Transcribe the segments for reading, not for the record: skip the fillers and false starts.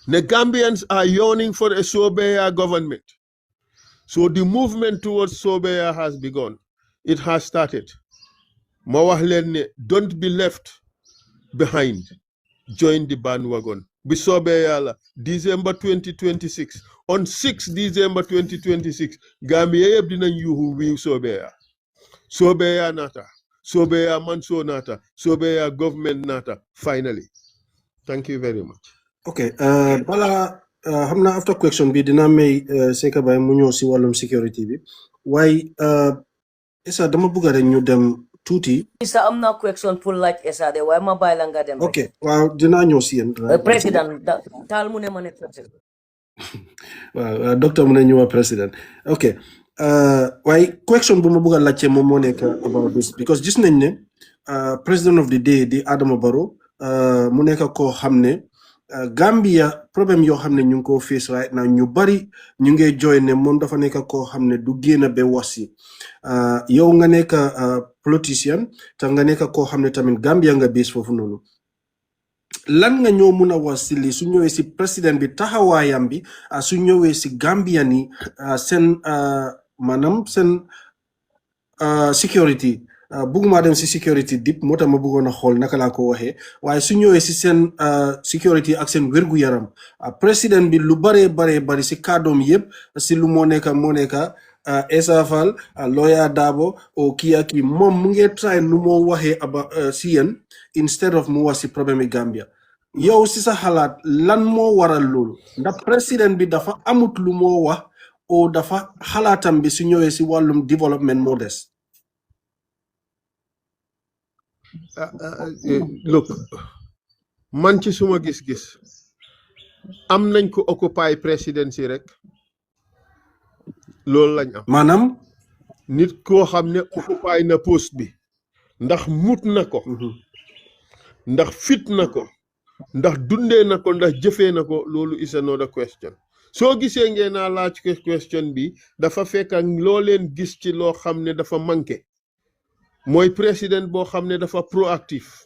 The Gambians are yearning for a Sobeya government. So the movement towards Sobeya has begun. It has started. Mawahlene, don't be left behind. Join the bandwagon. Bi Sobeya December 2026. On 6 December 2026, Gambia yeb dinañ yuhu wi Sobeya. Sobeya nata. Sobeya manso nata. Sobeya government nata. Finally. Thank you very much. Okay. Bala hamna after question bi dina may Seka Bay mu ñëw si wàllum security bi. Why Essa dama bëgg rek ñu dem tuuti. Isa am na question pour laaj Essa de waaye ma bàyyi la nga dem. Okay. Waaw dinaa ñëw si yéen. Président taal mu ne ma ne président. Waaw docteur mu ne ñu wa président. Okay. Why question bu ma bëgg a laajte moom moo nekk about this because gis nañ ne president of the day di Adama Barrow mu nekk koo xam ne Gambia problème yoo xam ne ñu ngi ko face right now ñu bari ñu ngi jooy ne moom dafa nekk koo xam ne du génn ba wasi yow nga nekk politicien te nga nekk koo xam ne tamit Gambia nga base foofu noonu lan nga ñoo mun a wax si li su ñëwee si président bi taxawaayam bi su ñëwee si Gambia ni seen maanaam seen security bëgguma dem si security dip moo tax ma bëggoon a xool naka laa ko waxee waaye su ñëwee si seen security ak seen wérgu yaram président bi lu bari si kàddoom yëpp si lu moo nekk Essa Faal Lawyer Darboe o kii ak kii moom mu ngi try lu moo waxee aba si yéen instead of mu wax si problème yi Gambia yow si sa xalaat lan moo waral loolu ndax président bi dafa amut lu moo wax o dafa xalaatam bi su ñëwee si wàllum développement moo des. Look, man ci suma gis-gis am nañ ko occupy presidency rek loolu lañ am maanaam nit koo xam ne occupy na poste bi ndax mut na ko ndax fit na ko ndax dundee na ko ndax jëfee na ko loolu is another question soo gisee ngeen naa laaj question bi dafa fekk loo leen gis ci loo xam ne dafa manqué mooy président boo xam ne dafa proactif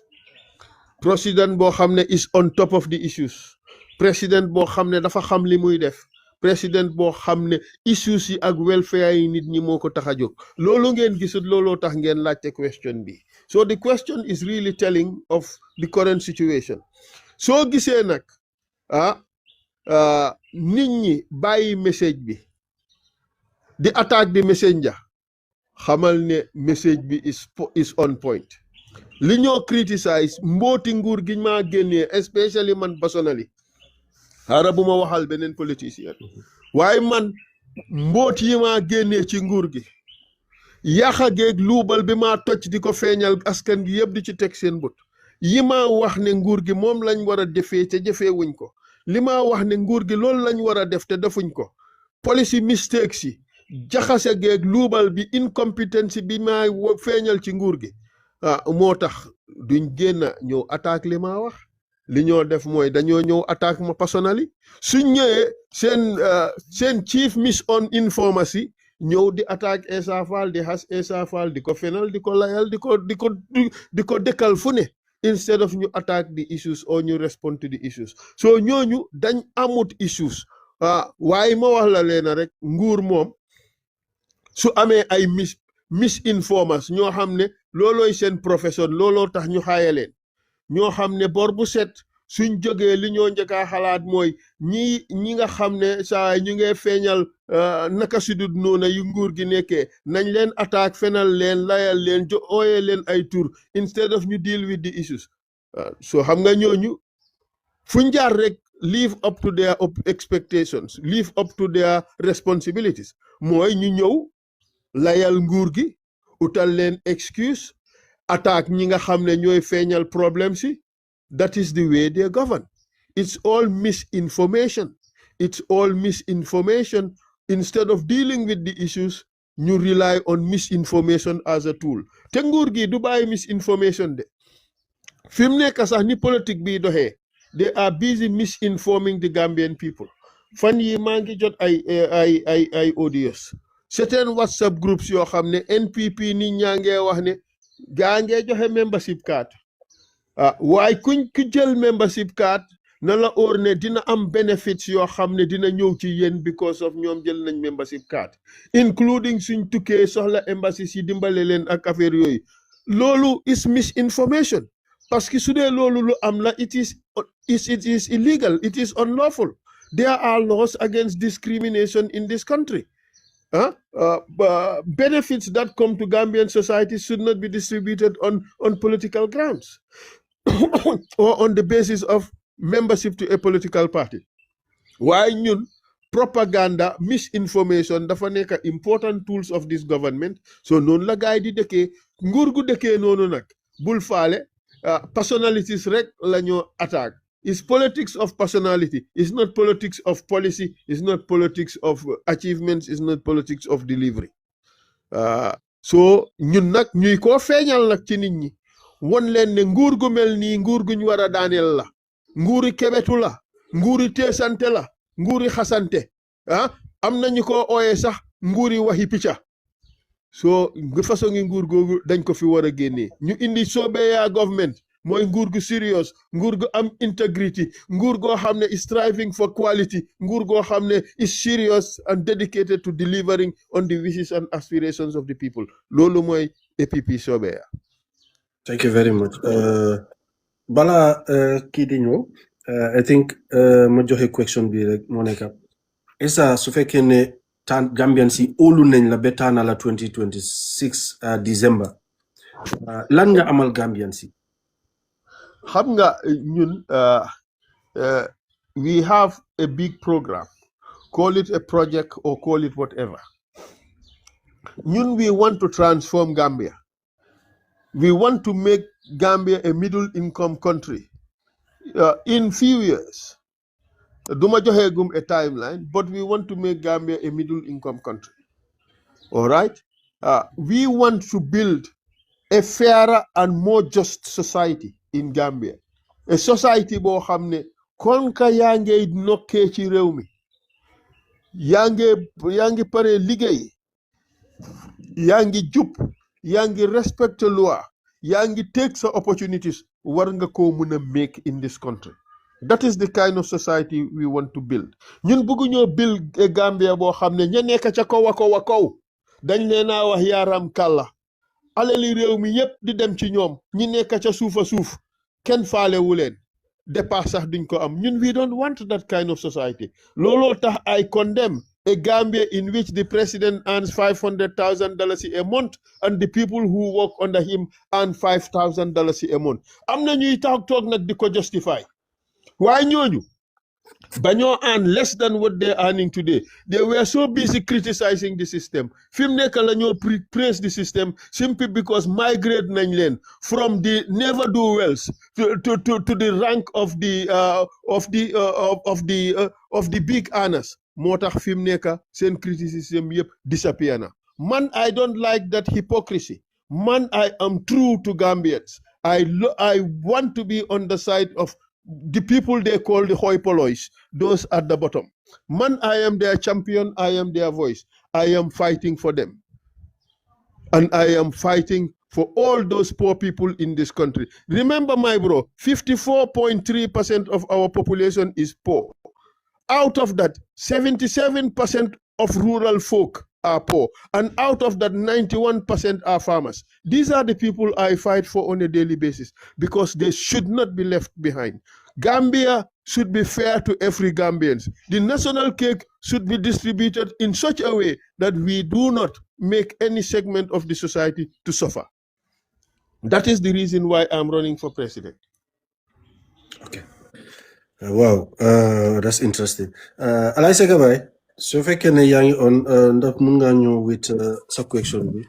président boo xam ne is on top of the issues président boo xam ne dafa xam li muy def président boo xam ne issues yi ak welfare yi nit ñi moo ko tax a jóg loolu ngeen gisut looloo tax ngeen laajte question bi so the question is really telling of the current situation soo gisee nag nit ñi bàyyi message bi di attaque the messenger xamal ne message bi is on point li ñoo criticize mbooti nguur gi maa génnee especially man personally xaaral bu ma waxal beneen politicien waaye man mboot yi maa génnee ci nguur gi yaxa geeg luubal bi maa toj di ko feeñal askan gi yëpp di ci teg seen bët yi maa wax ne nguur gi moom lañ war a defee te jëfee wuñ ko li maa wax ne nguur gi loolu lañ war a def te defuñ ko policy mistakes yi jaxase geeg luubal bi incompetence bi maa feeñal ci nguur gi moo tax duñ génn ñëw attaque li maa wax li ñoo def mooy dañoo ñëw attaque ma personally suñ ñëwee seen chief misinformation ñëw di attaque Essa Faal di xas Essa Faal di ko fenal di ko layal di ko dëkkal fu ne instead of ñu attaque the issues or ñu respond to the issues so ñooñu dañ amut issues waaye ma wax la leena rek nguur moom su amee ay misinformation ñoo xam ne loolooy seen profession looloo tax ñu xaaye leen ñoo xam ne bor bu set suñ jógee li ñoo njëkkaa xalaat mooy ñi nga xam ne saa ñu ngee feeñal naka sudut noona yu nguur gi nekkee nañ leen attaque fenal leen layal leen ooyee leen ay tur instead of ñu deal with the issues so xam nga ñooñu fuñ jaar rek live up to their expectations live up to their responsibilities mooy ñu ñëw layal nguur gi utal leen excuse attaque ñi nga xam ne ñooy feeñal problème si that is the way they govern it's all misinformation instead of dealing with the issues ñu rely on misinformation as a tool te nguur gi du bàyyi misinformation de fi mu nekk sax ni politique bi doxee they are busy misinforming the Gambian people fan yi maa ngi jot ay audios certain WhatsApp groups yoo xam ne NPP nit ñaa ngee wax ne gaa ngee joxe membership card waaye ku jël membership card na la óor ne dina am benefits yoo xam ne dina ñëw ci yéen because of ñoom jël nañ membership card including suñ tukkee soxla embassy si dimbale leen ak affaire yooyu loolu is misinformation parce que su dee loolu lu am la it is illegal, it is unlawful. There are laws against discrimination in this country. Benefits that come to Gambian society should not be distributed on political grounds or on the basis of membership to a political party. Why ñun propaganda, misinformation dafa nekk important tools of this government. So noonu la gaay di dëkkee nguur gu dëkkee noonu nag bul faale personalities rek la ñoo attaque. It's politics of personality. It's not politics of policy. It's not politics of achievements. It's not politics of delivery. So ñun nag ñuy ko feeñal nag ci nit ñi won leen ne nguur gu mel nii nguur guñ war a daaneel la nguuri kebetu la nguuri teesante la nguuri xasante am nañu ko ooyee sax nguuri waxi picca so façon ngi nguur googu dañ ko fi war a génnee ñu indi Sobeya government mooy nguur gu serious nguur gu am integrity nguur goo xam ne is striving for quality nguur goo xam ne is serious and dedicated to delivering on the wishes and aspirations of the people loolu mooy APP Sobeya. Thank you very much. Bala kii di ñëw I think ma joxe question bi rek moo nekk Essa su fekkee ne Gambian si óolu nañ la ba tànn la 2026 December lan nga amal Gambian si xam nga ñun we have a big program, call it a project or call it whatever. Ñun we want to transform Gambia. We want to make Gambia a middle income country in few years. Duma joxe gum a timeline, but we want to make Gambia a middle income country. All right? We want to build a fairer and more just society in Gambia. A society bo xamne kon ka yaange nokke ci réew mi yaange pare liggéey yaange jup yaange respect loi yaange take sa opportunities war nga ko mëna make in this country. That is the kind of society we want to build. Ñun bëggu ñoo build a Gambia bo xamne ña nekk ca kaw dañ leena wax yaram kala alali réew mi yépp di dem ci ñoom ñi nekk ca suufa suuf kenn faale wu leen dépasse sax duñ ko am ñun we don't want that kind of society looloo tax I condemn a Gambia in which the president earns $500,000 a month and the people who work under him earn $5,000 a month am na ñuy toog nag di ko justify waaye ñooñu bañoo earn less than what they're earning today. They were so busy criticizing the system. Fim neka la ñoo praise the system simply because migrate nañ leen from the never do wells to the rank of the big earners. Moo tax fim neka seen criticism yëpp disappear na. Man, I don't like that hypocrisy. Man, I am true to Gambians. I want to be on the side of the people they call the hoi pollois, those at the bottom. Man, I am their champion, I am their voice. I am fighting for them. And I am fighting for all those poor people in this country. Remember, my bro, 54.3% of our population is poor. Out of that, 77% of rural folk are poor. And out of that, 91% are farmers. These are the people I fight for on a daily basis because they should not be left behind. Gambia should be fair to every Gambian. The national cake should be distributed in such a way that we do not make any segment of the society to suffer. That is the reason why I'm running for president. Okay. Wow, that's interesting. Alaisa Gabay, so if I can yang on ndap munganyo with sa question bi.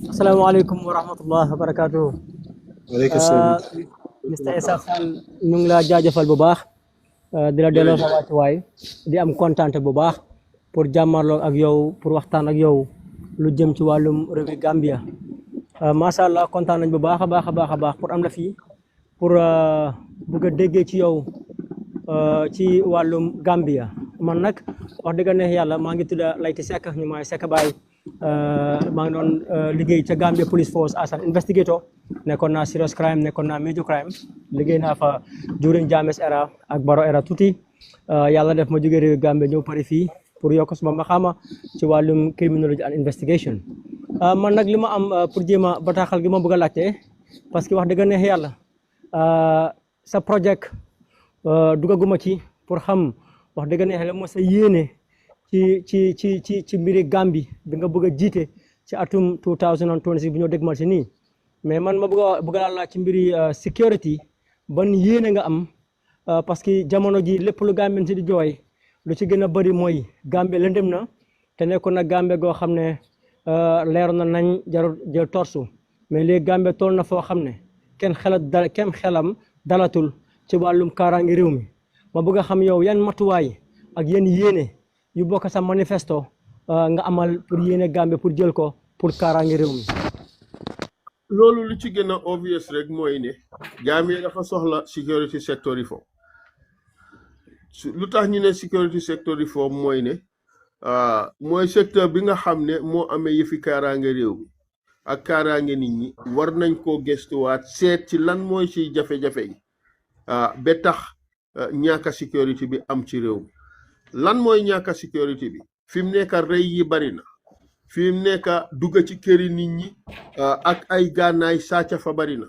Assalamu alaikum wa rahmatullahi wa barakatuh. Mr. Essa Fall ñu ngi la jaajëfal bu baax di la delloo sa wàccuwaay di am kontaan bu baax pour jàmmarloo ak yow pour waxtaan ak yow lu jëm ci wàllum réewi Gambia macha allah kontaan nañ bu baax a baax pour am la fii pour bëgg a déggee ci yow ci wàllum Gambia man nag wax dëgg neex yàlla maa ngi tudd Layti Seck ñu may Seck Baye maa ngi doon liggéey ca Gambia Police Force as an investigator nekkoon naa serious crime nekkoon naa major crime liggéey naa fa during Jammeh era ak Barrow era tuuti yàlla def ma jógee réew Gambie ñëw pare fii pour yokk suma maxaama ci wàllum criminology and investigation man nag li ma am pour jéem a bataaxal gi ma bëgg a laajte parce que wax dëgg neex yàlla sa projet dugaguma ci pour xam wax dëgg neex la moo sa yéene ci mbiri Gambie bi nga bëgg a jiite ci atum 2026 bu ñoo dégmal si nii mais man ma bëgg a laaj ci mbiri security ban yéene nga am parce que jamono ji lépp lu Gambien si di jooy lu ci gën a bëri mooy Gambie lëndëm na te nekkoon na Gambie goo xam ne leer na nañ jarul jël torsu mais léegi Gambie toll na foo xam ne kenn xelam dalatul ci wàllum kaaraange réew mi ma bëgg a xam yow yan matuwaay ak yan yéene yu bokk sa manifesto nga amal pour yéene Gambie pour jël ko pour kaaraange réew mi. loolu lu ci gën a obvious rek mooy ne Gambie dafa soxla security sector reform lu tax ñu ne security sector reform mooy ne mooy secteur bi nga xam ne moo amee yëfi kaaraange réew mi ak kaaraange nit ñi war nañ koo gestuwaat seet ci lan mooy ci jafe-jafe yi ba tax ñàkka sécurité bi am ci réew mi lan mooy ñàkka sécurité bi fi mu nekk rey yi bari na fi mu nekk dugg ci këri nit ñi ak ay gànnaay sàcca fa bari na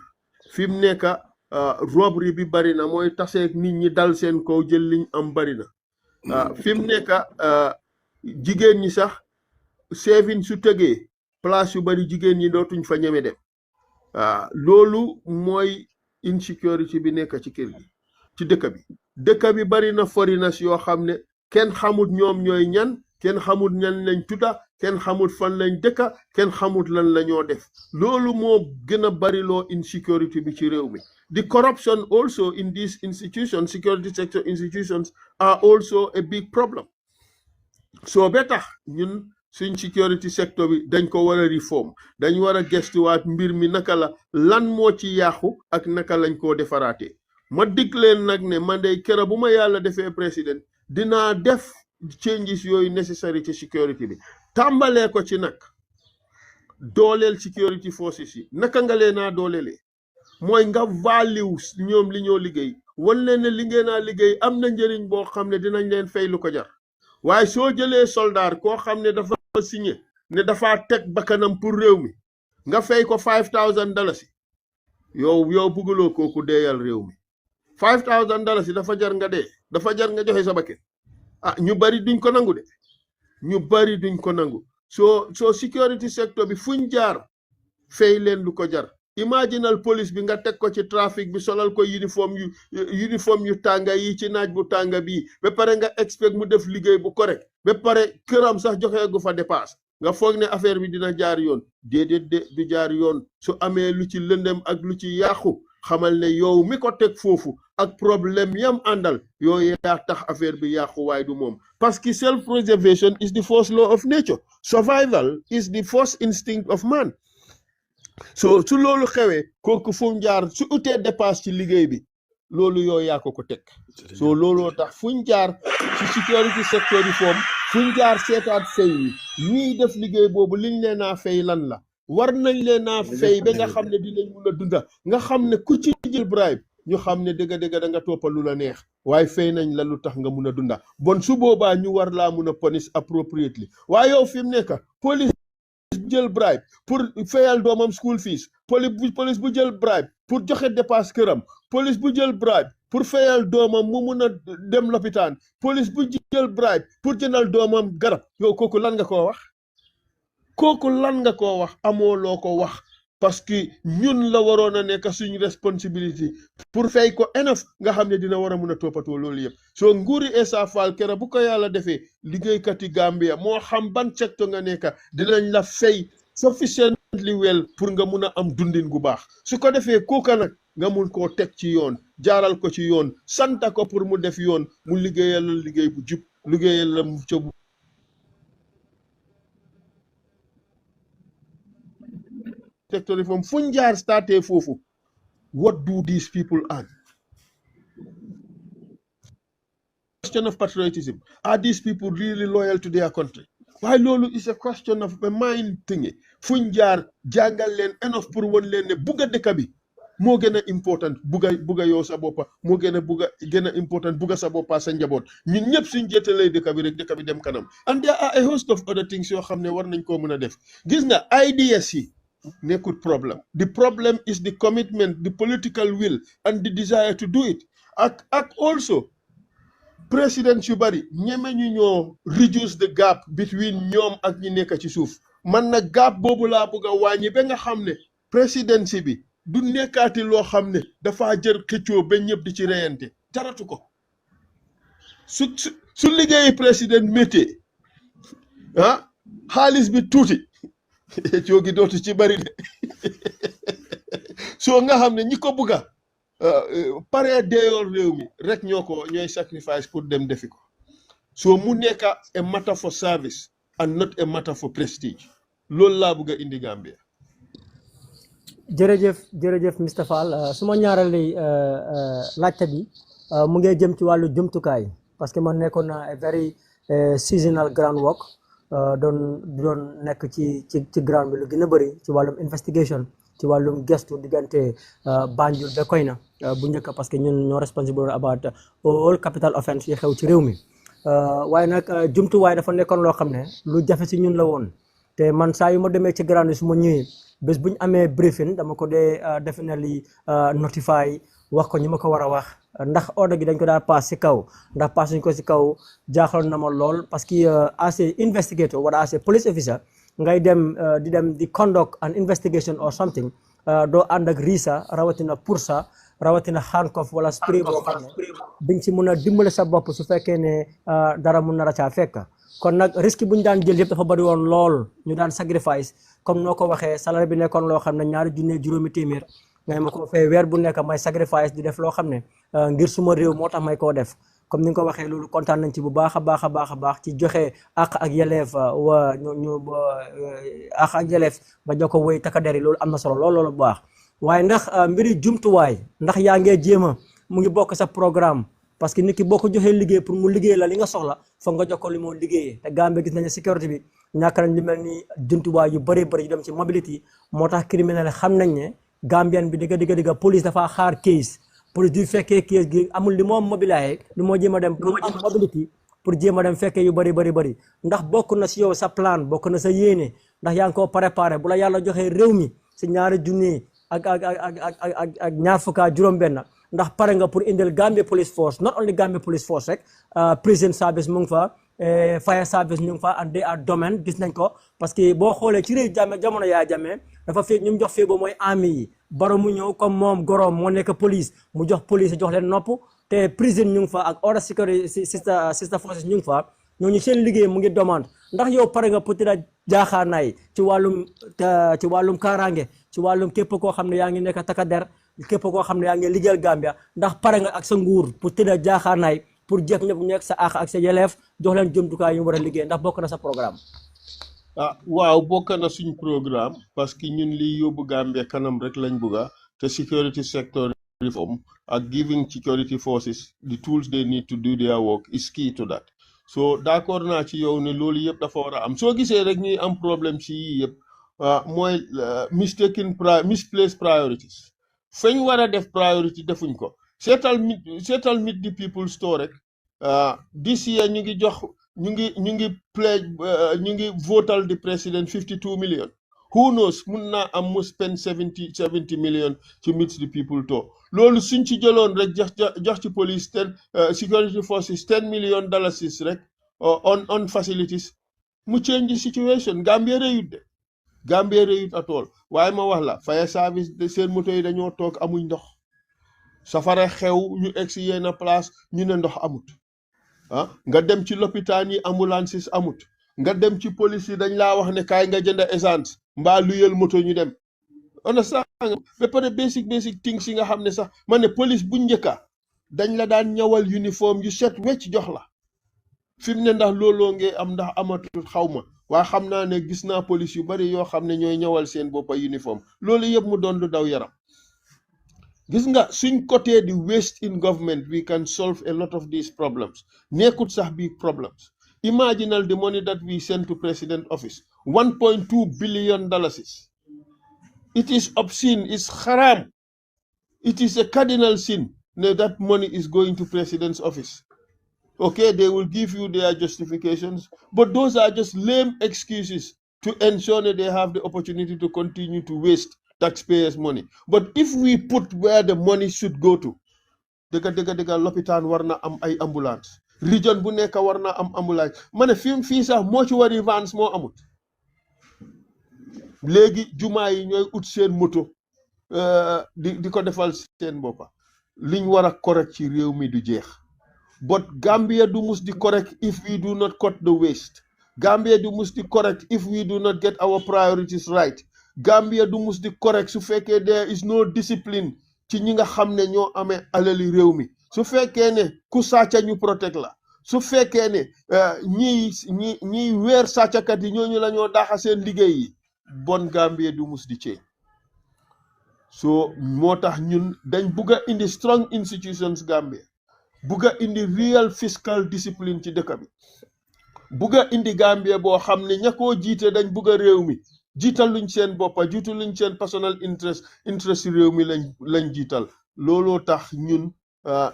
fi mu nekk robbery bi bari na mooy taseeg nit ñi dal seen kaw jël liñ am bari na fi mu nekk jigéen ñi sax seefin su tëgee place yu bari jigéen ñi dootuñ fa ñeme dem loolu mooy insécurité bi nekk ci kër gi ci dëkk bi bari na foreigners yoo xam ne kenn xamut ñoom ñooy ñan kenn xamut ñan lañ tudda kenn xamut fan lañ dëkka kenn xamut lan la ñoo def loolu moo gën a bari loo insécurité bi ci réew mi the corruption also in these institutions security sector institutions are also a big problem so ba tax ñun suñ security sector bi dañ ko war a reform dañ war a gestuwaat mbir mi naka la lan moo ci yàqu ak naka lañ koo defaraatee ma dig leen nag ne man de kera bu ma yàlla defee président dinaa def changes yooyu necessary ci security bi tàmbalee ko ci nag dooleel security forces yi naka nga leen naa doolelee mooy nga value ñoom li ñoo liggéey wan leen ne li ngeen naa liggéey am na njëriñ boo xam ne dinañ leen fay lu ko jar waaye soo jëlee soldat koo xam ne dafa signé ne dafa teg bakkanam pour réew mi nga fay ko $5,000 yow bugguloo kooku deeyal réew mi $5,000 dafa jar nga dee dafa jar nga joxe sa bakkan ñu bari duñ ko nangu de ñu bari duñ ko nangu soo security sector bi fuñ jaar fay leen lu ko jar imaginal police bi nga teg ko ci trafic bi solal ko uniforme yu tànga yi ci naaj bu tànga bii ba pare nga expect mu def liggéey bu correct ba pare këram sax joxe gu fa dépasse nga foog ne affaire bi dina jaar yoon déedéet du jaar yoon su amee lu ci lëndëm ak lu ci yàqu xamal ne yow mi ko teg foofu ak problème yam àndal yooyu yaa tax affaire bi yàqu waaye du moom parce que self preservation is the first law of nature survival is the first instinct of man so su loolu xewee kooku fu mu jaar su utee dépasse ci liggéey bi loolu yoo yaa ko teg so looloo tax fuñ jaar ci security sector reform fuñ jaar seetaat fay yi ñiy def liggéey boobu liñ leen naa fay lan la war nañ leen naa fay ba nga xam ne dinañ mun a dunda nga xam ne ku ci jël bribe ñu xam ne dëgg da nga toppal lu la neex waaye fay nañ la lu tax nga mun a dunda bon su boobaa ñu war laa mun a punish appropriately waaye yow fi mu nekk police jël bribe pour fayal doomam school fees police bu jël bribe pour joxe dépasse këram police bu jël bribe pour fayal doomam mu mun a dem lopitaan police bu jël bribe pour jëndal doomam garab yow kooku lan nga koo wax amoo loo ko wax parce que ñun la waroon a nekk suñu responsibility pour fay ko enough nga xam ne dina war a mun a toppatoo loolu yëpp soo nguuri Essa Faal kera bu ko yàlla defee liggéeykati Gambia moo xam ban secteur nga nekk dinañ la fay sufficiently well pour nga mun a am dundin gu baax su ko defee kooka nag nga mun koo teg ci yoon jaaral ko ci yoon santa ko pour mu def yoon mu liggéeyal la liggéey bu jub liggéeyal la mu ca sector reform fuñ jaar starté foofu what do these people earn question of patriotism are these people really loyal to their country waaye loolu is a question of a mind thingy fuñ jaar jàngal leen enough pour won leen ne bugga dëkk bi moo gën a important bugga yow sa boppa moo gën a important bugga sa boppa sa njaboot ñun ñëpp suñ jéetalee dëkk bi rek dëkk bi dem kanam and there are a host of other things yoo xam ne war nañ koo mën a def gis nga ideas yi nekkul problem the problem is the commitment the political will and the desire to do it ak also président yu bari ñeme ñu ñoo reduce the gap between ñoom ak ñi nekk ci suuf man nag gap boobu laa bëgg a wàññi ba nga xam ne présidence bi du nekkaati loo xam ne dafa jër xëccoo ba ñëpp di ci reyante jaratu ko su liggéeyi président métier xaalis bi tuuti xëccoo gi dootu ci bari de soo nga xam ne ñi ko bëgga pare deeyoon réew mi rek ñooy sacrifice pour dem defi ko so mu nekk a matter for service and not a matter for prestige loolu laa bëgg a indi Gambia. jërëjëf Mr Fall su ma ñaareeli laajte bi mu ngi jëm ci wàllu jumtukaay parce que man nekkoon na a very seasonal groundwork doon nekk ci ground bi lu gën a bëri ci wàllum investigation ci wàllum gestu diggante Banjul ba Koyna bu njëkk parce que ñun ñoo responsible about all capital offense yi xew ci réew mi waaye nag jumtuwaay dafa nekkoon loo xam ne lu jafe si ñun la woon te man saa yu ma demee ci ground bi su ma ñëwee bés bu ñu amee briefing dama ko dee definitely notify wax ko ñi ma ko war a wax ndax ordre gi dañ ko daal pass si kaw ndax pass ñu ko si kaw jaaxal na ma lool parce que as a investigator wala as a police officer ngay dem di conduct an investigation or something doo ànd ak riisa rawatina poursa rawatina handcuff wala spray boo xam ne biñ si mun a dimbale sa bopp su fekkee ne dara mun na la caa fekk kon nag risque bu ñu daan jël yëpp dafa bari woon lool ñu daan sacrifice comme noo ko waxee salaire bi nekkoon loo xam ne 2 junne juróomi téeméer ngay ma ko fay weer bu nekk may sacrifice di def loo xam ne ngir suma réew moo tax may koo def comme ni nga ko waxee loolu kontaan nañ ci bu baax a baax ci joxe àq ak yelleef àq ak yelleef ba jox ko woy takkader yi loolu am na solo loolu bu baax waaye ndax mbiri jumtuwaay ndax yaa ngee jéema mu ngi bokk sa programme parce que nit ki boo ko joxee liggéey pour mu liggéey la li nga soxla foog nga jox ko li moo liggéeyee te Gambie gis nañu sécurité bi ñàkk nañ lu mel ni jumtuwaay yu bëri yu dem ci mobility moo tax criminel xam nañ ne Gambien bi digga police dafa xaar case police du fekkee case gi amul li moo mobiliser li moo jéem a dem pour am mobility pour jéem a dem fekkee yu bëri ndax bokk na si yow sa plan bokk na sa yéene ndax yaa ngi koo préparé bu la yàlla joxee réew mi si 2 junne ak ñaar fukk ak juróom-benn ndax pare nga pour indil Gambia Police Force not only Gambia Police Force rek prison service mu ngi fa fire service ñu ngi fa and they are domaine gis nañ ko parce que boo xoolee ci réew jamono yaa jamee dafa fekk ñu jox fee ba mooy army yi baro mu ñëw comme moom goroom moo nekk police mu jox police jox leen nopp te prison ñu ngi fa ak order security sister forces ñu ngi fa ñooñu seen liggéey mu ngi demande ndax yow pare nga pour tëdda jaaxaanaay ci wàllum kaaraange ci wàllum képp koo xam ne yaa ngi nekk takkader képp koo xam ne yaa ngi liggéeyal Gambia ndax pare nga ak sa nguur pour tëdda jaaxaanaay pour jëf ñëpp nekk sa àq ak sa yelleef jox leen jumtukaay yu war a liggéey ndax bokk na sa programme. waaw bokk na suñ programme parce que ñun liy yóbbu Gambia kanam rek lañ bëgga te security sector reform ak giving security forces the tools they need to do their work is key to that so d'accord naa ci yow ne loolu yëpp dafa war a am soo gisee rek ñuy am problème ci yii yëpp mooy misplaced priorities fañ war a def priority defuñ ko seetal meet the people store rek this year ñu ngi pledge ñu ngi votal the president 52 million who knows mun naa am mu spend 70 million to meet the people to loolu suñ ci jëloon rek jox ci police security forces $10 million rek on facilities mu change the situation Gambia réyut at all waaye ma wax la fire service seen moto yi dañoo toog amuñ ndox safara xew ñu egsi yenn place ñu ne ndox amut nga dem ci lopitaan yi ambulances amut nga dem ci police yi dañ laa wax ne kaay nga jënd essence mbaa luyel moto ñu dem understand ba pare basic things yi nga xam ne sax ma ne police bu njëkka dañ la daan ñawal uniforme yu set wecc jox la fi mu ne ndax looloo ngee am ndax amatul xaw ma waaye xam naa ne gis naa police yu bari yoo xam ne ñooy ñawal seen boppa uniforme loolu yëpp mu doon lu daw yaram gis nga suñ côté di waste in government we can solve a lot of these problems nekkut sax big problems imaginal the money that we send to president office $1.2 billion it is obscene it's haram It is a cardinal sin that money is going to president's office. Okay, they will give you their justifications, but those are just lame excuses to ensure that they have the opportunity to continue to waste taxpayers' money. But if we put where the money should go to, dega lopitaan warna am ay ambulance, region bu nekk warna am ambulance. Mane fii sax mortuary vans moo amut. Léegi jumaa yi ñooy ut seen moto di ko defal seen boppa. Liñ war a correct ci réew mi du jeex. But Gambia do must be correct if we do not cut the waste. Gambia do must be correct if we do not get our priorities right. Gambia do must be correct su fekkee there is no discipline ci ñi nga xam ne ñoo amee alali réew mi. Su fekkee ne ku sàcca ñu protect la. Su fekkee ne ñiy weer sàccakat yi ñooñu la ñoo daaxa seen liggéey yi. Bon Gambia du must di change. So moo tax ñun dañ bugg a indi strong institutions Gambia. Buga indi real fiscal discipline ci dëkk bi buga indi Gambia boo xam ne ña koo jiite dañ buga réew mi jiital luñ seen boppa jiitu luñ seen personal interest réew mi lañ jiital looloo tax ñun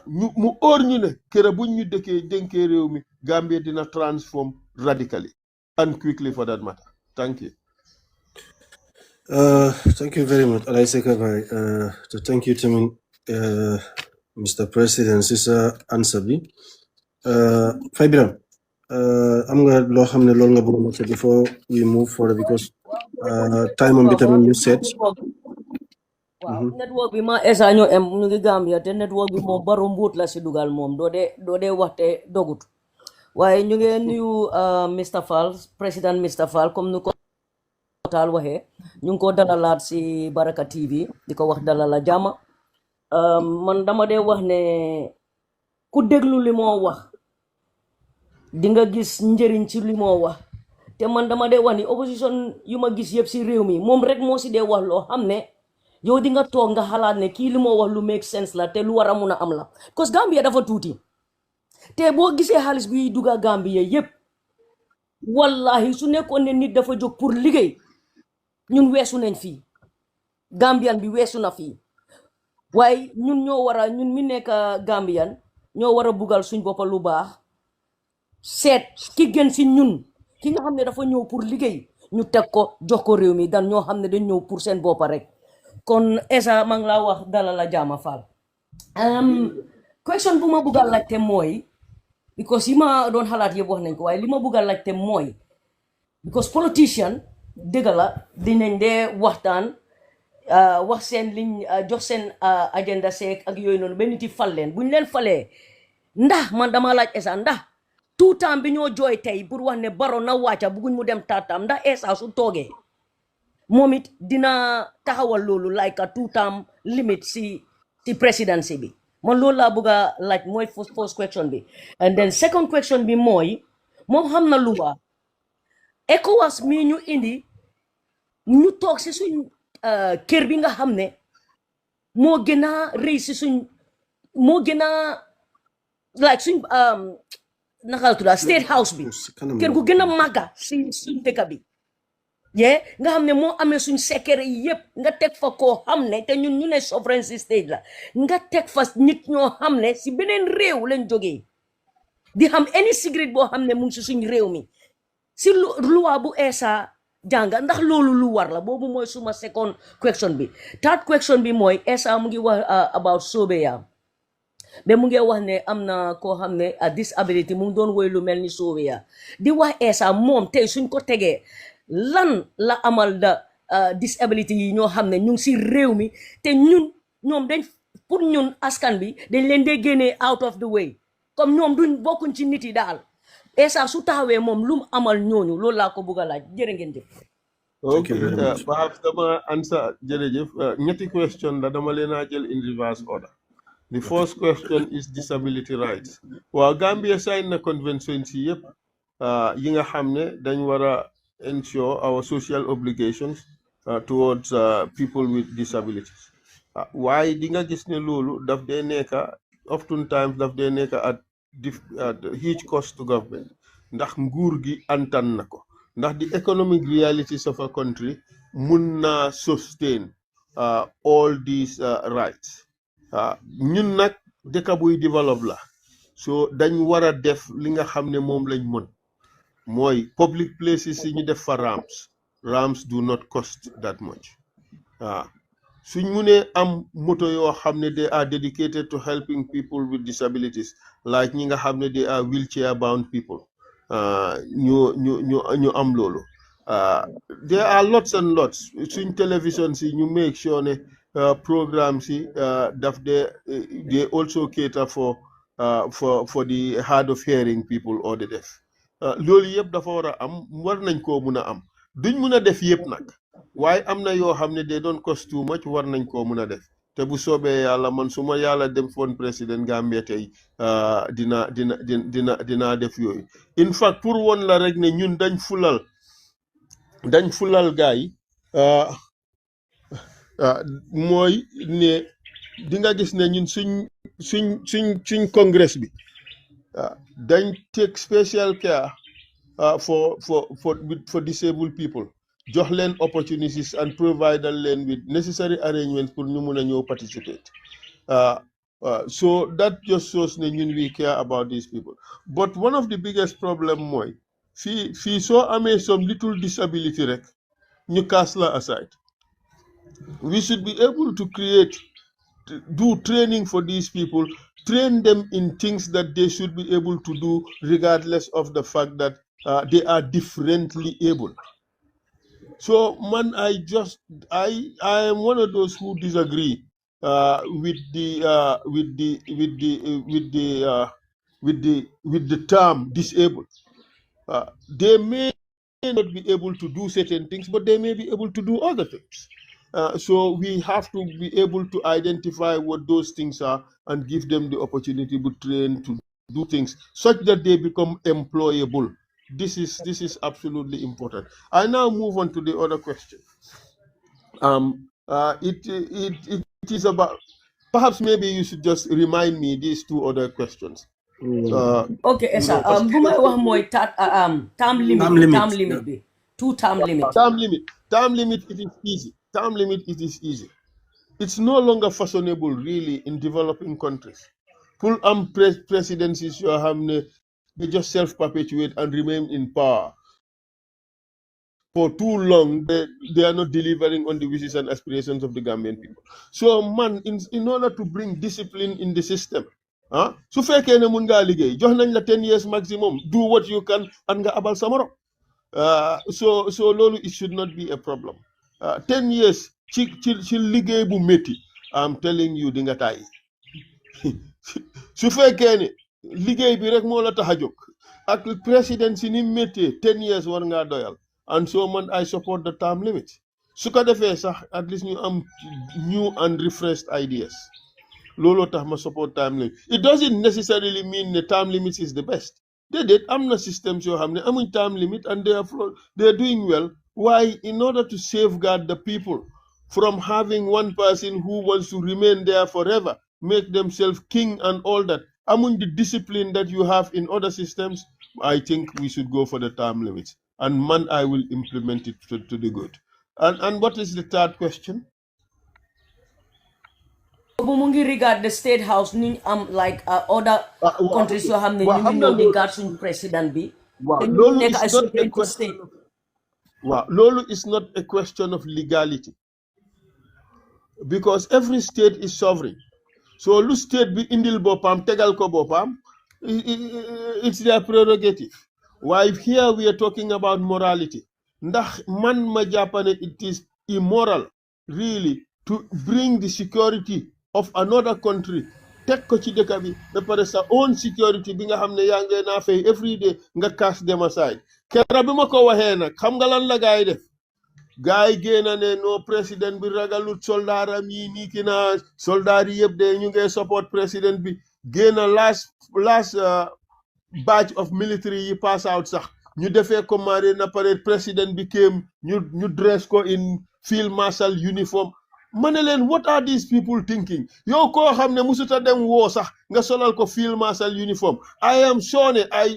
mu óor ñu ne kër buñ ñu dénkee réew mi Gambia dina transform radically and quickly for that matter. Thank you. Thank you very much, Alaiseka Bai. Thank you, Timin, Mr. President, Sisa Ansabi. Fabiram, am nga loo xam ne loolu nga bëgg a before we move forward because time on vitamin you said. Wow, network bi ma esa ñoo em ñu ngi Gambia te network bi moom baro mbuut la si dugal moom doo dee waxte dogut waaye ñu ngi nuyu Mr. Fall président Mr. Fall comme nu ko taal waxee ñu ngi ko dalalaat si Baraka TV di ko wax dalala jàmm man dama dee wax ne ku déglu li moo wax di nga gis njëriñ ci li moo wax te man dama dee wax ni opposition yu ma gis yëpp si réew mi moom rek moo si dee wax loo xam ne yow di nga toog nga xalaat ne kii li moo wax lu make sense la te lu war a mun a am la parce que Gambia dafa tuuti te boo gisee xaalis bi dugga Gambia yëpp wallahi su nekkoon ne nit dafa jóg pour liggéey ñun weesu nañ fii Gambian bi weesu na fii waaye ñun ñun mi nekk Gambian ñoo war a bugal suñ boppa lu baax seet ki gën si ñun ki nga xam ne dafa ñëw pour liggéey ñu teg ko jox ko réew mi dan ñoo xam ne dañ ñëw pour seen boppa rek kon esa maa ngi laa wax dalal la jaama Fall question bu ma bugg a laajte mooy because yi ma doon xalaat yëpp wax nañ ko waaye li ma bugg a laajte mooy because politician dëgg la dinañ dee waxtaan wax seen liñ jox seen agenda seek ak yooyu noonu ba nit yi fal leen buñ leen falee ndax man dama laaj esa ndax tout temps bi ñoo jooy tey pour wax ne Barrow na wàcca bugguñ mu dem taataam ndax esa su toogee moom it dina taxawal loolu like a two term limit si presidency bi man loolu laa bëgg a laaj mooy first question bi and then second question bi mooy moom xam na lu waa ECOWAS mi ñu indi ñu toog si suñ kër bi nga xam ne moo gën a rëy si suñ moo gën a like suñ naka la tudda state house bi kër gu gën a màgga si suñ dëkk bi nga xam ne moo amee suñ secret yi yëpp nga teg fa koo xam ne te ñun ñu ne sovereignty state la nga teg fa nit ñoo xam ne si beneen réew lañ jógee di xam any secret boo xam ne mu ngi si suñ réew mi si loi bu esa jànga ndax loolu lu war la boobu mooy suma second question bi third question bi mooy esa mu ngi wax about Sobeya ba mu ngi wax ne am na koo xam ne disability mu ngi doon woy lu mel ni Sobeya di wax esa moom tey suñ ko tegee lan la amal da disability yi ñoo xam ne ñu ngi si réew mi te ñoom dañ pour ñun askan bi dañ leen dee génnee out of the way comme ñoom duñ bokkuñ ci nit yi daal esa su taxawee moom lu mu amal ñooñu loolu laa ko bëgg a laaj jërë ngeen jëf. ok perhaps dama answer jërëjëf ñetti question la dama leen a jël in reverse order. The first question is disability rights. Waaw Gambia sign na convention si yëpp yi nga xam ne dañ war a ensure our social obligations towards people with disabilities. Waaye di nga gis ne loolu daf dee nekka oftentimes daf dee nekka at huge cost to government ndax nguur gi antan na ko ndax the economic realities of a country mun na sustain all these rights ñun nag dëkk buy développe la so dañ war a def li nga xam ne moom lañ mën mooy public places yi ñu def fa ramps do not cost that much suñ munee am moto yoo xam ne they are dedicated to helping people with disabilities like ñi nga xam ne they are wheelchair bound people ñu am loolu there are lots and lots suñ télévision si ñu make sure ne programme si daf they also cater for the hard of hearing people or the deaf loolu yëpp dafa war a am war nañ koo mun a am duñ mun a def yëpp nag waaye am na yoo xam ne they don't cost too much war nañ koo mun a def te bu soobee yàlla man su ma yàlla dem foon président Gambia tey dina def yooyu in fact pour woon la rek ne ñun dañ fulal gaay yi mooy ne di nga gis ne ñun suñ congress bi dañ take special care for disabled people jox leen opportunities and provide leen with necessary arrangements pour ñu mun a ñëw participate so that just shows ne ñun we care about these people but one of the biggest problem mooy fii soo amee some little disability rek ñu cast la aside we should be able to do training for these people, train them in things that they should be able to do regardless of the fact that they are differently able. So man, I am one of those who disagree with the term disabled. They may not be able to do certain things, but they may be able to do other things. So we have to be able to identify what those things are and give them the opportunity to train to do things such that they become employable. This is absolutely important. I now move on to the other question. It is about, perhaps maybe you should just remind me these two other questions. Okay, Esa. Bu may wax mooy term limit bi. Term limit, it is easy. Term limit, it is easy. It's no longer fashionable, really, in developing countries. Full presidencies, they just self-perpetuate and remain in power. For too long, they are not delivering on the wishes and aspirations of the Gambian people. So, man, in order to bring discipline in the system, su fekkee ne mun ngaa liggéey jox nañ la 10 years maximum, do what you can and nga abal samaro. So loolu it should not be a problem. 10 years ci liggéey bu métti, I'm telling you di nga tay su fekkee ne liggéey bi rek moo la tax a jóg ak président si ni méttee 10 years war ngaa doyal. And so man, I support the term limit. Su ko defee sax at least ñu am new and refreshed ideas. Lolo tax ma support term limit. It doesn't necessarily mean the term limit is the best. Am na systems yoo xam ne amuñ term limit and they are doing well. Why? In order to safeguard the people from having one person who wants to remain there forever, make themselves king and all that. Among the discipline that you have in other systems, I think we should go for the term limits. And man, I will implement it to the good. And what is the third question? Regard the state house like other countries yoo xam ne ñu ngi ñëw di guard suñu président bi. Lolo is not a question of legality, because every state is sovereign. So lu state bi indil bopam tegal ko bopam, it's their prerogative. Why here we are talking about morality. Ndax man ma jàppane it is immoral really to bring the security of another country tek ko ci dëkk bi ba pare sa own security bi nga xam ne yaa ngi naa fay every day nga cast them aside. Kera bi ma ko waxee nag xam nga lan la gaay def, gaay génna ne no président bi ragalut soldaaram yi nii ki na soldaar yi yëpp de ñu ngi support président bi. Génna last batch of military yi pass out sax ñu defee ko marine na pare président bi kéem ñu dress ko in field marshal uniform. ma ne leen what are these people thinking yow koo xam ne musuta dem woo sax nga solal ko field marshal uniform I am sure ne ay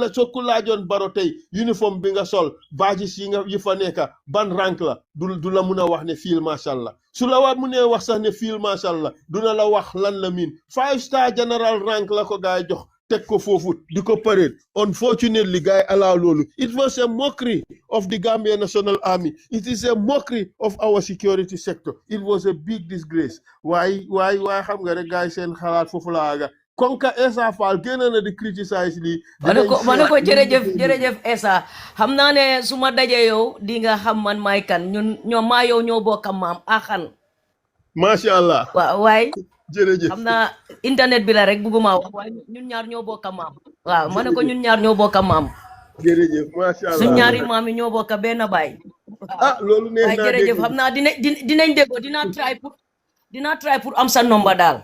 la sokku laajoon Barrow tey uniform bi nga sol badges yi fa nekka ban rank la du la mun a wax ne field marshal la su la waat mu ne wax sax ne field marshal la duna la wax lan la miin 5-star general rank la ko gaay jox teg ko foofu di ko parade unfortunately gaay allow loolu it was a mockery of the Gambia National Army it is a mockery of our security sector it was a big disgrace waaye xam nga rek gaay seen xalaat foofu la aga konka Essa Faal génn na di criticize lii ma ne ko jërëjëf Essa xam naa ne su ma dajee yow di nga xam man maay kan ñoom maa yow ñoo bokk maam axan masha Allah waaw waay jërëjëf xam naa internet bi la rek bugguma wax waaye ñun ñaar ñoo bokk maam waaw ma ne ko ñun ñaar ñoo bokk maam jërëjëf masha Allah suñ ñaari maam yi ñoo bokk benn baay loolu neex naa jërëjëf xam naa dinañ déggoo dinaa try pour am sa nomba daal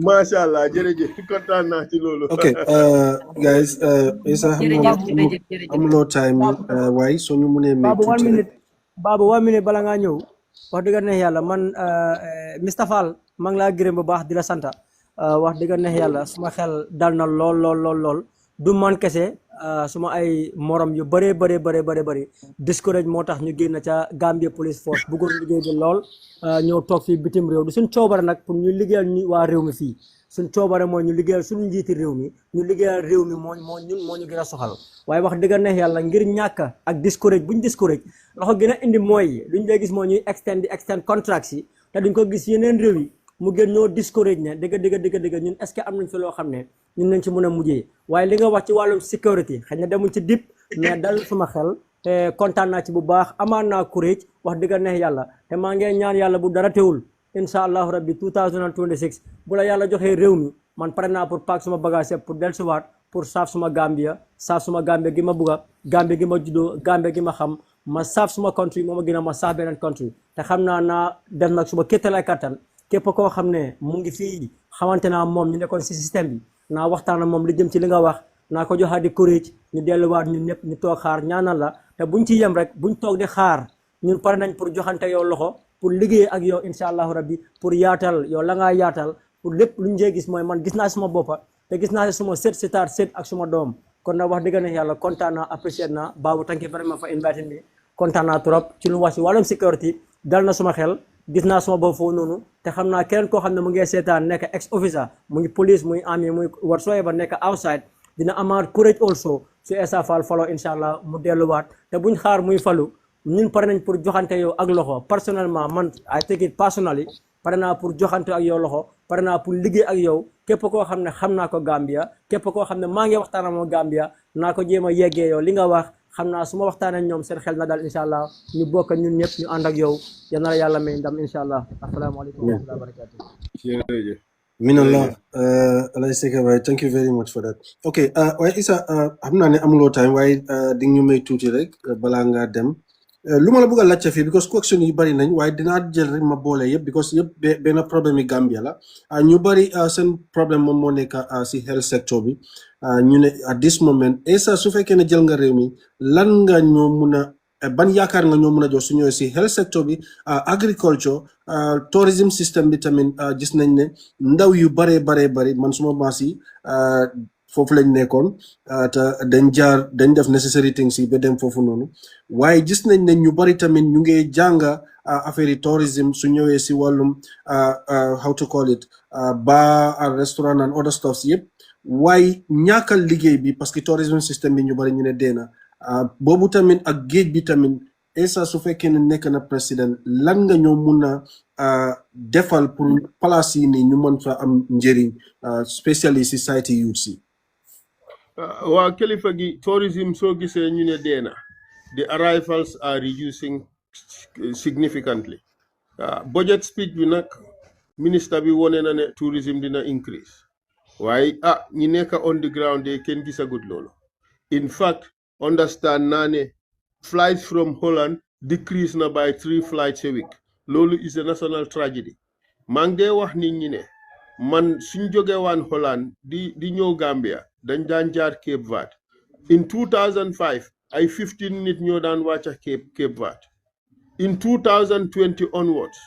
masha Allah jërëjëf kontaan naa ci loolu okay guys Essa amuloo time waaye soo ñu mënee Babu 1 minute bala ngaa ñëw wax dëgg neex yàlla man Mr Fall maa ngi laa gërëm bu baax di la sant wax dëgg neex yàlla suma xel dal na lool du man kese suma ay morom yu bëree discourage moo tax ñu génn ca Gambia Police Force bëggoon liggéey bi lool ñëw toog fii bitim réew du suñ coobare nag pour ñu liggéeyal ñu waa réew mi fii suñ coobare mooy ñu liggéeyal suñu njiiti réew mi ñu liggéeyal réew mi moo ñu gën a soxal waaye wax dëgg neex yàlla ngir ñàkk ak discourage buñ discourage loxo gën a indi mooy luñ lay gis moo ñuy extend contracts yi te duñ ko gis yeneen réew yi mu gën ñoo discourage ne dëgg ñun est-ce que am nañ fi loo xam ne ñun nañ ci mën a mujjee waaye li nga wax ci wàllum sécurité xëy na demuñ ci dip mais dal suma xel te kontaan naa ci bu baax amaan naa courage wax dëgg neex yàlla te maa ngi ñaan yàlla bu dara teewul incha allahu rabbi 2026 bu la yàlla joxee réew mi man pare naa pour paak suma bagage pour dellusiwaat pour saaf suma Gambia gi ma bugga Gambia gi ma juddoo Gambia gi ma xam ma saaf suma country moo ma gën a ma saaf beneen country te xam naa def nag suma kéttalaay kattan képp koo xam ne mu ngi fii xamante naa moom ñu nekkoon si système bi naa waxtaan ak moom li jëm ci li nga wax naa ko joxaat di courage ñu delluwaat ñun ñëpp ñu toog xaar ñaanal la te buñ ci yem rek buñ toog di xaar ñun pare nañ pour joxante yow loxo pour liggéey ak yow incha allahu rabbi pour yaatal yow la ngaa yaatal pour lépp luñ jee gis mooy man gis naa suma boppa te gis naa suma sët ak suma doom kon nag wax dëgg ne yàlla kontaan naa apprécié naa Babou thank you vraiment for inviting me kontaan naa trop ci lu wax ci wàllum sécurité dal na suma xel gis naa suma bopp foofu noonu te xam naa keneen koo xam ne mu ngi seetaan nekk ex officer muy police muy army muy whatsoever nekk outside dina amaat courage also su Essa Faal faloo incha allah mu delluwaat te buñ xaar muy falu ñun pare nañ pour joxante yow ak loxo personnellement man I take it personally pare naa pour joxante ak yow loxo pare naa pour liggéey ak yow képp koo xam ne xam naa ko Gambia képp koo xam ne maa ngi waxtaan ak moom Gambia naa ko jéem a yeggee yow li nga wax xam naa su ma waxtaanee ñoom seen xel na daal incha allah ñu bokk ñun ñëpp ñu ànd ak yow yal na la yàlla may ndam incha allah asalaamaaleykum wa rahmatulah barakatu. Minallah, Alay Seka, thank you very much for that. Okay, waaye Essa xam naa ne amuloo time waaye di ñu may tuuti rek balaa ngaa dem lu ma la bëgg a laajte fii because question yi bari nañ waaye dinaa jël rek ma boole yëpp because yëpp benn problème yi Gambia la ñu bari seen problème moom moo nekk si health sector bi ñu ne at this moment Essa su fekkee ne jël nga réew mi lan nga ñoo mun a ban yaakaar nga ñoo mun a jox su ñëwee si health sector bi agriculture tourism system bi tamit gis nañ ne ndaw yu bari man suma maas yi foofu lañ nekkoon te dañ def necessary things yi ba dem foofu noonu waaye gis nañ ne ñu bari tamit ñu ngi jànga affaire yi tourism su ñëwee si wàllum how to call it bar and restaurant and other stuffs yëpp waaye ñàkkal liggéey bi parce que tourism system bi ñu bari ñu ne deena boobu tamit ak géej bi tamit Essa su fekkee ne nekk na président lan nga ñoo mun a defal pour place yi nii ñu mën fa am njëriñ spécially si society youth si waa kilifa gi tourism soo gisee ñu ne deena the arrivals are reducing significantly budget speech bi nag ministre bi wone na ne tourism dina increase waaye ñi nekk on the ground de kenn gisagut loolu in fact understand naa ne flights from Holland decrease na by 3 flights a week loolu is a national tragedy maa ngi dee wax nit ñi ne man suñ jóge waan Holland di ñëw Gambia dañ daan jaar Cape Verde in 2005 ay 15 nit ñoo daan wàcca Cape Verde in 2020 onwards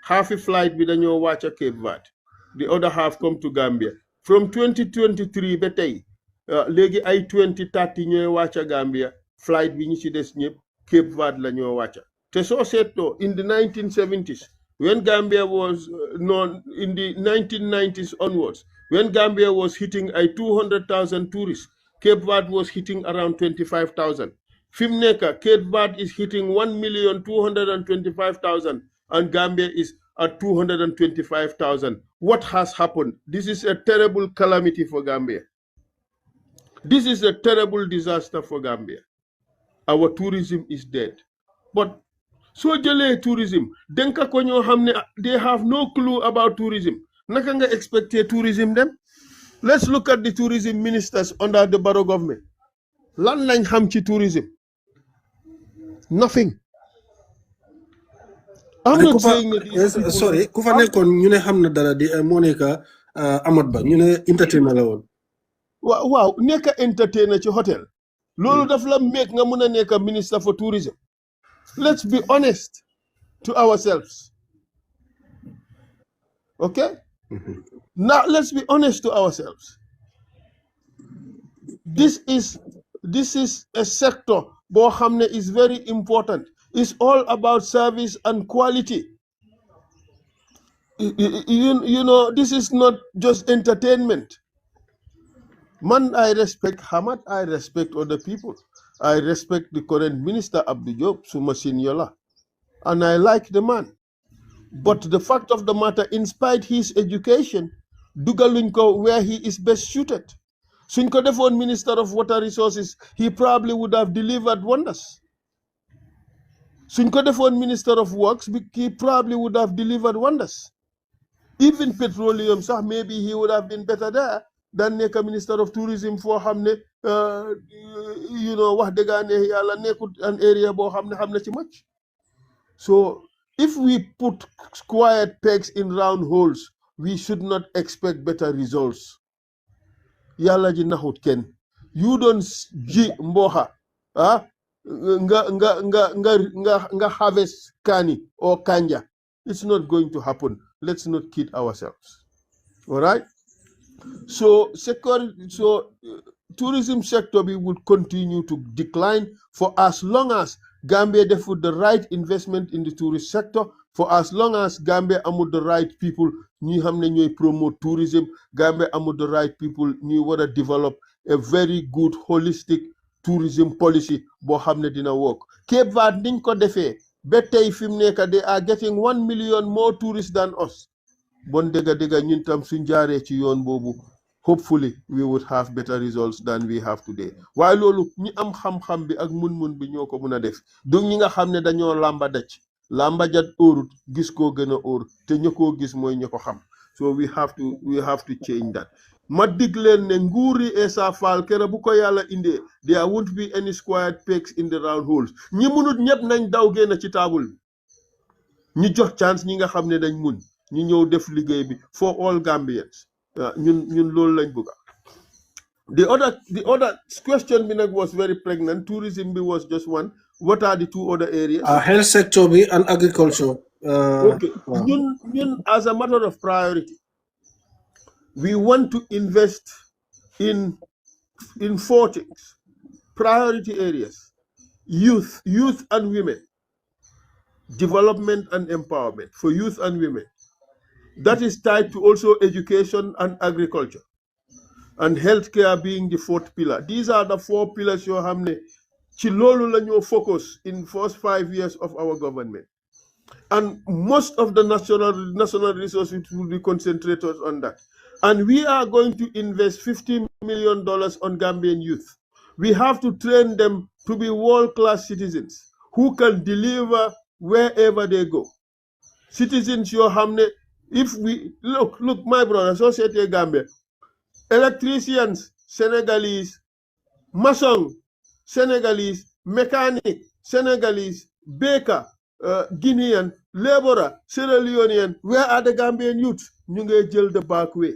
half a flight bi dañoo wàcca Cape Verde, the other half come to Gambia. From 2023 ba tey léegi ay 2030 ñooy wàcca Gambia, flight bi ñi ci des ñëpp Cape Verde la ñoo wàcca. Te soo seetloo in the 1970s, when Gambia was known, in the 1990s onwards, when Gambia was hitting 200,000 tourists, Cape Verde was hitting around 25,000. Fimneka, Cape Verde is hitting 1,225,000 and Gambia is at 225,000. What has happened? This is a terrible calamity for Gambia. This is a terrible disaster for Gambia. Our tourism is dead. But so jëlee tourism, denka ko ñoo xam they have no clue about tourism. Naka nga expect tourism them? Let's look at the tourism ministers under the Barrow government. Lan lañ xam ci tourism? Nothing. I'm not saying that sorry, ku fa nekkoon ñu ne xam na dara di moo nekk Amat Bah ñu ne entertainer la woon. Waaw nekk entertainer ci hotel. Loolu daf la make nga mun a nekk minister for tourism. Let's be honest to ourselves. Okay? Now let's be honest to ourselves. This is a sector boo xam ne is very important. It's all about service and quality. You know, this is not just entertainment. Man, I respect Hamad, I respect other people. I respect the current minister, Abdou Diop, Suma Sinyola. And I like the man. But the fact of the matter, in spite his education, dugaluñ ko where he is best suited. Suñ ko defoon Minister of Water Resources, he probably would have delivered wonders. Suñ ko defoon Minister of Works, he probably would have delivered wonders. Even petroleum, sir, maybe he would have been better there than nekk Minister of Tourism for xam ne you know, wax dëgg ne yàlla nekkut an area boo xam ne xam na ci much. So if we put squared pegs in round holes, we should not expect better results. Yàlla ji naxut kenn. You don't ji mboha nga harvest kani or kanja. It's not going to happen. Let's not kid ourselves. All right? So tourism sector would continue to decline for as long as Gambia put the right investment in the tourist sector, for as long as Gambia among the right people ñi xam ne ñooy promote tourism, Gambia among the right people ñu war a develop a very good holistic tourism policy boo xam ne dina work. Cape Verde niñ ko defee ba tey fi mu nekk they are getting 1 million more tourists than us. Bon dëgga ñun tam suñ jaaree ci yoon boobu, hopefully we would have better results than we have today. Waaye loolu ñi am xam-xam bi ak mun-mun bi ñoo ko mun a def. Donc ñi nga xam ne dañoo lamba daj, lamba jat óorut, gis koo gën a óor, te ñu koo gis mooy ñu ko xam. So we have to change that. Ma dig leen ne nguuri Essa Faal kera bu ko yàlla indee, there won't be any squared pegs in the round holes. Ñi munut ñëpp nañ daw génn ci taabul bi. Ñi jox chance ñi nga xam ne dañ mun. ñu ñëw def liggéey bi for all Gambians. ñun loolu lañ bëgg. The other question bi nag was very pregnant. Tourism bi was just one. What are the two other areas? Health sector bi and agriculture. Okay. ñun as a matter of priority, we want to invest in 4 things. Priority areas: youth and women, development and empowerment for youth and women. That is tied to also education and agriculture, and healthcare being the 4th pillar. These are the 4 pillars yoo xam ne ci loolu la ñoo focus in first 5 years of our government. And most of the national resources will be concentrated on that. And we are going to invest $50 million on Gambian youth. We have to train them to be world-class citizens who can deliver wherever they go. Citizens yoo xam ne, if we look, my brother, Societe Gambia, electricians, Senegalese, mason, Senegalese, mechanic, Senegalese, baker, Guinean, laborer, Sierra Leonean, where are the Gambian youth? Ñu ngi jël the back way.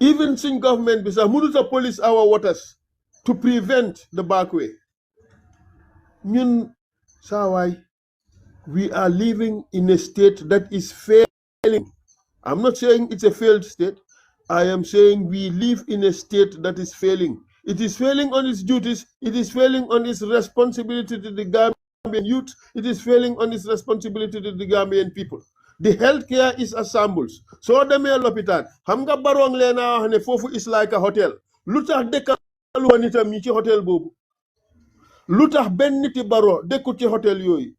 Even since government bisa mënut police our waters to prevent the back way. Ñun saa waay we are living in a state that is failing. I'm not saying it's a failed state. I am saying we live in a state that is failing. It is failing on its duties. It is failing on its responsibility to the Gambian youth. It is failing on its responsibility to the Gambian people. The healthcare is a shambles. So demee lopitaan xam nga barong leena wax ne foofu is like a hotel. Lu tax dëkkalu nitam ñi ci hotel boobu. Lu tax benn niti baro dëkkut ci hotel yooyu.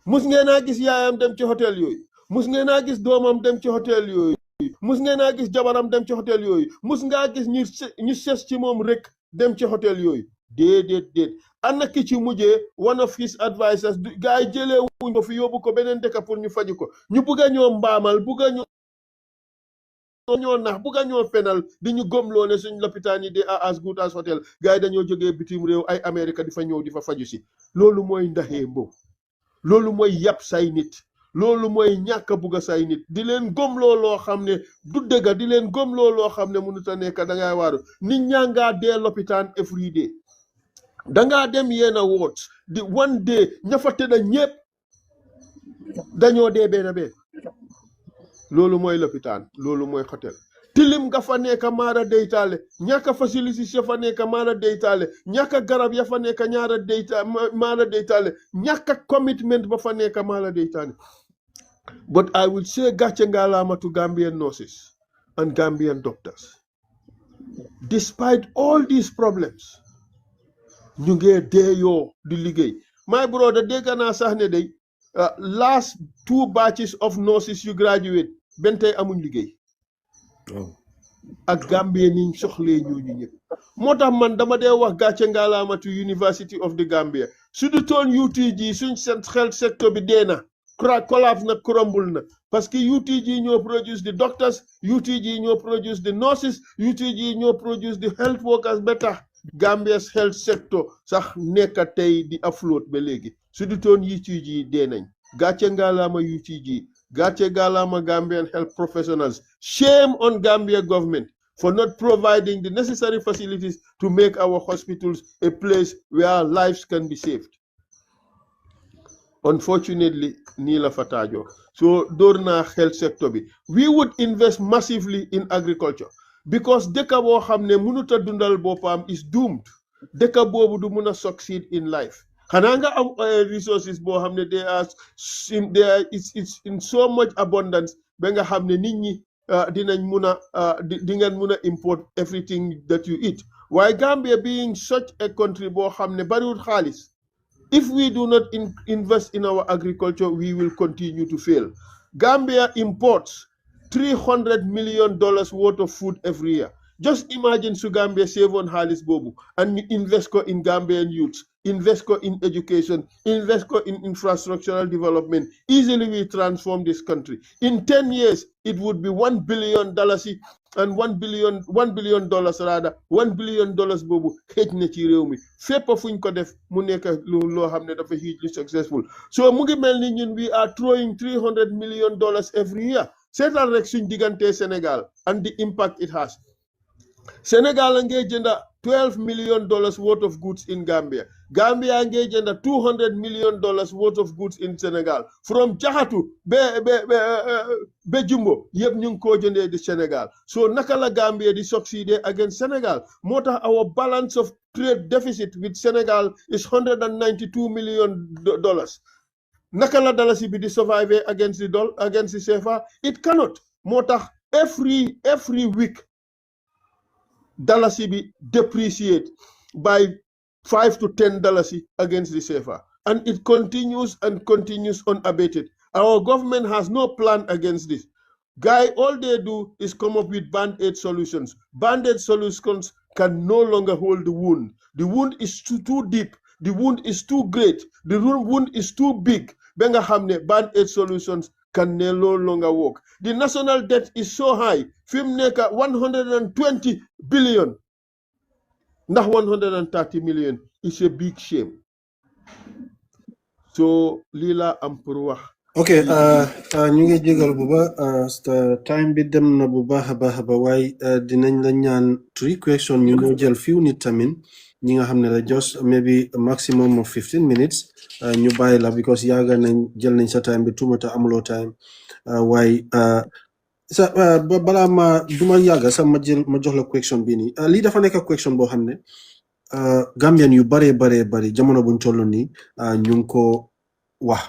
Mus ngeen a gis yaayam dem ci hotel yooyu. Mus ngeen a gis doomam dem ci hotel yooyu. Mus ngeen a gis jabaram dem ci hotel yooyu. Mus nga gis ñu ses ci moom rek dem ci hotel yooyu. Déedéet. Ana ki ci mujjee one of his advisors gaay jëlee wuñ ko fi yóbbu ko beneen dëkk pour ñu faju ko. Ñu bugga ñoo mbaamal bugga ñoo nax bugga ñoo fenal di ñu gomloo ne suñ lopitaan yi de as good as hotel gaay dañoo jógee bitim réew ay Amérique di fa ñëw di fa faju si. Loolu mooy ndaxee mbow. Loolu mooy yàpp say nit. Loolu mooy ñàkk a bugg a say nit di leen gomloo loo xam ne du dëgg di leen gomloo loo xam ne mënut a nekk da ngay waaru nit ñaa ngaa dee lopitaan every day da ngaa dem yenn wards di one day ña fa tëdda ñëpp dañoo dee benn loolu mooy lopitaan loolu mooy hôtel tilim nga fa nekk maara deytaale ñàkk facilities ya fa nekk maara deytaale ñàkk garab ya fa nekk maara deytaale ñàkk commitment ba fa nekk maara deytaale. But I will say gàcce ngalaama to Gambian nurses and Gambian doctors. Despite all these problems, ñu ngi dee yoo di liggéey. My brother dégg naa sax ne day last 2 batches of nurses yu graduate benn tey amuñ liggéey. Ak Gambie niñ soxlee ñooñu ñëpp. Moo tax man dama dee wax gàcce ngalaama to University of the Gambia. Su du toon UTG suñ health sector bi dee na. Collapse na crumble na parce que UTG ñoo produce the doctors UTG ñoo produce the nurses UTG ñoo produce the health workers ba tax Gambia's health sector sax nekk tey di afloat ba léegi su du toon UTG dee nañ gàcce ngalaama UTG gàcce ngalaama Gambian health professionals. Shame on Gambia government for not providing the necessary facilities to make our hospitals a place where lives can be saved. Unfortunately, Nila Fatajo. So, Dorna health sector bi. We would invest massively in agriculture because deka bo xamne munuta dundal bopam is doomed. Deka bobu du muna succeed in life. Hananga resources bo xamne it's in so much abundance ba nga xamne nit ñi dinañ muna di ngeen muna import everything that you eat. Why Gambia being such a country bo xamne bariwul xaalis. If we do not invest in our agriculture, we will continue to fail. Gambia imports $300 million worth of food every year. Just imagine su Gambia save on Halis Bobu and invest in Gambian youths, invest in education, invest in infrastructural development. Easily we transform this country. In 10 years, it would be $1 billion and $1 billion rather, $1 billion bobu xej na ci réew mi fépp fuñ ko def mu nekk loo xam ne dafa hugely successful. So mu ngi mel ni ñun we are throwing $300 million every year. Seetal rek suñ diggante Sénégal and the impact it has. Senegal engaged in $12 million worth of goods in Gambia. Gambia engaged in $200 million worth of goods in Senegal. From Jahatu, Bejumbo, yep nyung ko jende di Senegal. So nakala Gambia di succeed against Senegal. Mota our balance of trade deficit with Senegal is $192 million. Nakala dalasi bi di survive against the CFA. It cannot. Mota every week dalasi be depreciate by $5 to $10 against the CFA, and it continues and continues unabated. Our government has no plan against this. Guy, all they do is come up with band-aid solutions. Band-aid solutions can no longer hold the wound. The wound is too deep. The wound is too great. The wound is too big. Benga hamne band-aid solutions can no longer work. The national debt is so high. Fimneka 120 billion. Not 130 million. It's a big shame. So Lila Ampurwa Okay, ñu ngi jégal bu ba time bi dem na bu baax a baax ba waaye dinañ la ñaan 3 question ñu ngi jël few nit tamit ñi nga xam ne la just maybe a maximum of 15 minutes ñu bàyyi la because yaaga nañ jël nañ sa time bi tumata amuloo time waaye sa balaa ma duma yàgga sax ma jox la question bi nii lii dafa nekk question boo xam ne Gambian yu bare jamono buñ toll nii ñu ngi ko wax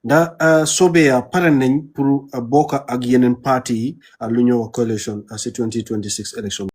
da sobeya pare nañ pour bokk ak yeneen parti yi lu ñëw coalition si 2026 election